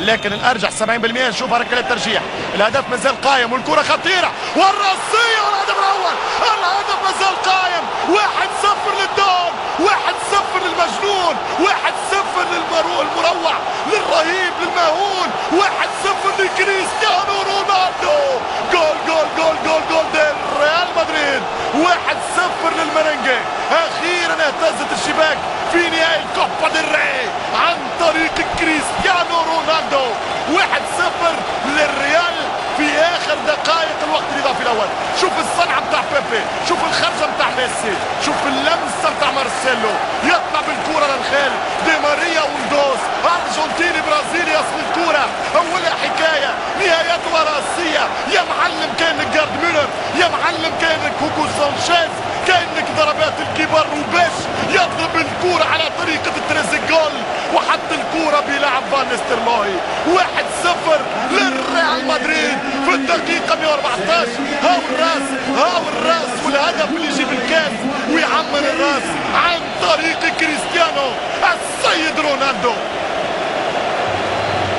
لكن الارجح 70% نشوفها ركله ترجيح. الهدف مازال قايم والكره خطيره والراسيه والهدف الاول. الهدف مازال قايم. 1-0 للدون، 1-0 للمجنون، 1-0 للمروع، للرهيب، للمهول، 1-0 لكريستيانو رونالدو. جول جول جول جول جول ديال ريال مدريد. 1-0 للمرنجي. اخيرا اهتزت الشباك في نهائي كوبا ديل ري عن طريق كريستيانو رونالدو. 1-0 للريال في اخر دقائق الوقت الاضافي الاول. شوف الصنعه بتاع بيبي، شوف الخرجه بتاع ميسي، شوف اللمسه بتاع مارسيلو، يطلع بالكره للخيل. دي ماريا وندوز ارجنتيني برازيلي اصل الكره. اولها حكايه نهايتها راسيه. يا معلم كانك جارد ميلر، يا معلم كانك هوكو سانشيز، كانك ضربات الكبار وباش يضرب الكره على طريقه التريزيجول وحط الكره بيلعب فان نيستلروي. 1-0 للريال مدريد في الدقيقه 114. هاو الراس، هاو الراس والهدف اللي يجيب الكاس ويعمر الراس عن طريق كريستيانو السيد رونالدو.